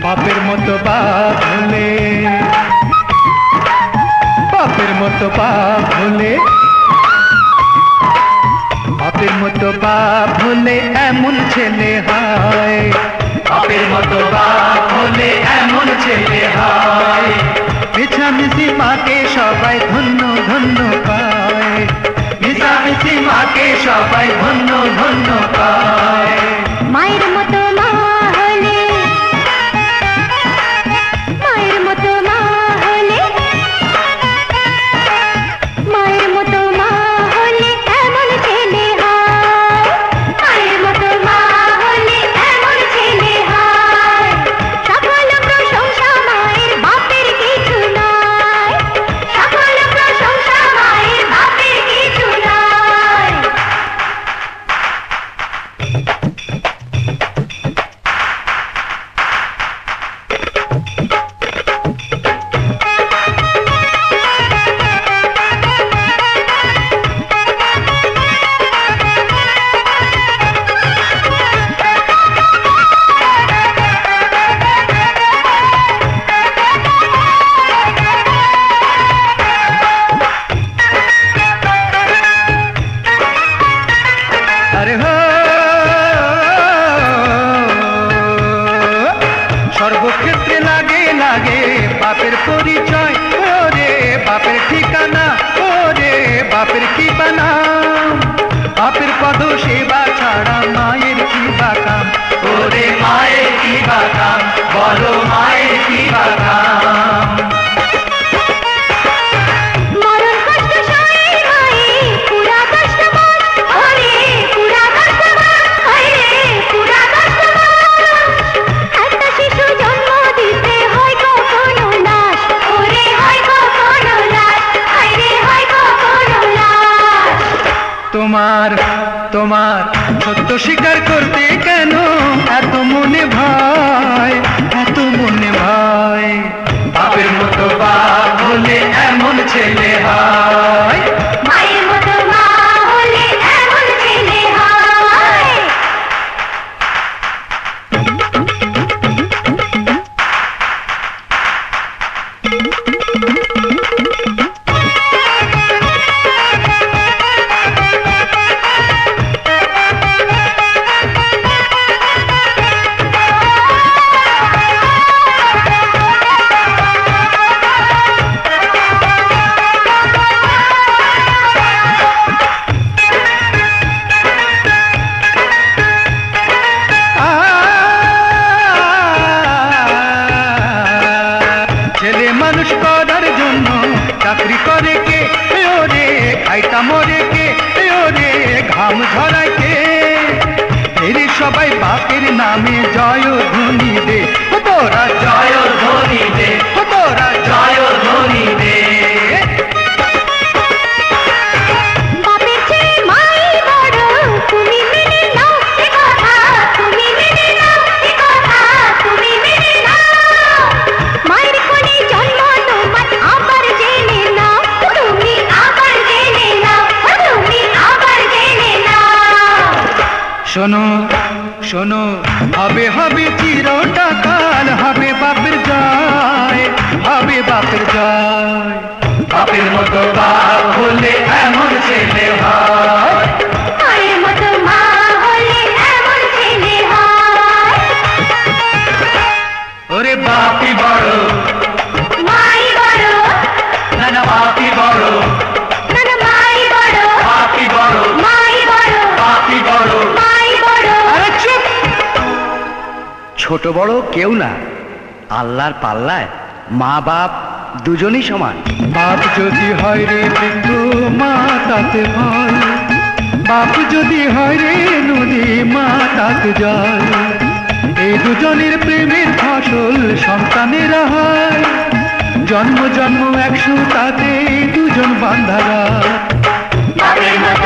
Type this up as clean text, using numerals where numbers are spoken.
বাপের মতো বাপ হলে, বাপের মতো বাপ হলে, বাপের মতো বাপ হলে এমন ছেলে হয়, বাপের মতো বাপ হলে এমন ছেলে হয়। মিছামিছি মাকে সবাই ধন্য ধন্য পায়, মিছামিছি মাকে সবাই ধন্য ধন্য পায়। মায়ের মতো মা হলে, মায়ের মতো মা হলে, মায়ের মতো মা হলে এমন ছেলে হয়, মায়ের মতো মা হলে এমন ছেলে হয়। সকল প্রশংসা মায়ের, বাপের কিছু নয়, সকল প্রশংসা মায়ের, বাপের কিছু নয়। আরে হো সর্বক্ষেত্রে লাগে লাগে বাপের পরিচয়, ওরে বাপের ঠিকানা, ওরে বাপের ঠিকানা। বাপের পদ সেবা ছাড়া মায়ের কি বাকাম, ওরে মায়ের কি বাকাম, বলো মায়ের কি বাকাম। মরণ কষ্ট সয়ে মায়ে পুরা কষ্ট মন, ওরে পুরা কষ্ট মন, ওরে পুরা কষ্ট মন। একটা শিশু জন্ম দিতে হয় কখনো লাশ, ওরে হয় কখনো লাশ, ওরে হয় কখনো লাশ। তোমার তোমার সত্য স্বীকার করতে কেন এত মনে ভয়, এত মনে ভয়। বাপের মতো বাপ হলে এমন ছেলে হয়, মায়ের মতো মা হলে এমন ছেলে হয়। ছেলে মানুষ করার জন্য চাকরি করে কে, ওরে খাইটা মরে কে, ওরে ঘাম ঝরায় কে। এর সবাই বাপের নামে জয় ধ্বনি দে, ও তোরা জয় ধ্বনি দে, ও তোরা জয় ধ্বনি দে। বাপের চেয়ে মাই বড়, তুমি মেনে নাও এ কথা, তুমি মেনে নাও এ কথা, তুমি মেনে নাও। মায়ের কোলে জন্ম তোমার আবার জেনে নাও, তুমি আবার জেনে নাও, তুমি আবার জেনে নাও। শোনো শোনো, হবে হবে চিরটাকাল, হবে বাপের জয়, হবে বাপের জয়। বাপের মতো বাপ হলে এমন ছেলে হয়, মায়ের মতো মা হলে এমন ছেলে হয়। ওরে বাপই বড়, মাই বড়, না না বাপই বড়, না না মাই বড়, বাপই বড়, মাই বড়, বাপই বড়। মাই বড়। আরে চুপ! ছোট বড় কেউ না, আল্লাহর পাল্লায় মা বাপ দুজনই সমান। বাপ যদি হয় রে বৃদ্ধ, মা তাতে ভয়, বাপ যদি হয় রে নদী, মা তাতে জল। এই দুজনের প্রেমের ফসল সন্তানেরা হয়, জন্ম জন্ম একশো তাতে দুজন বান্ধারা বাপের মতো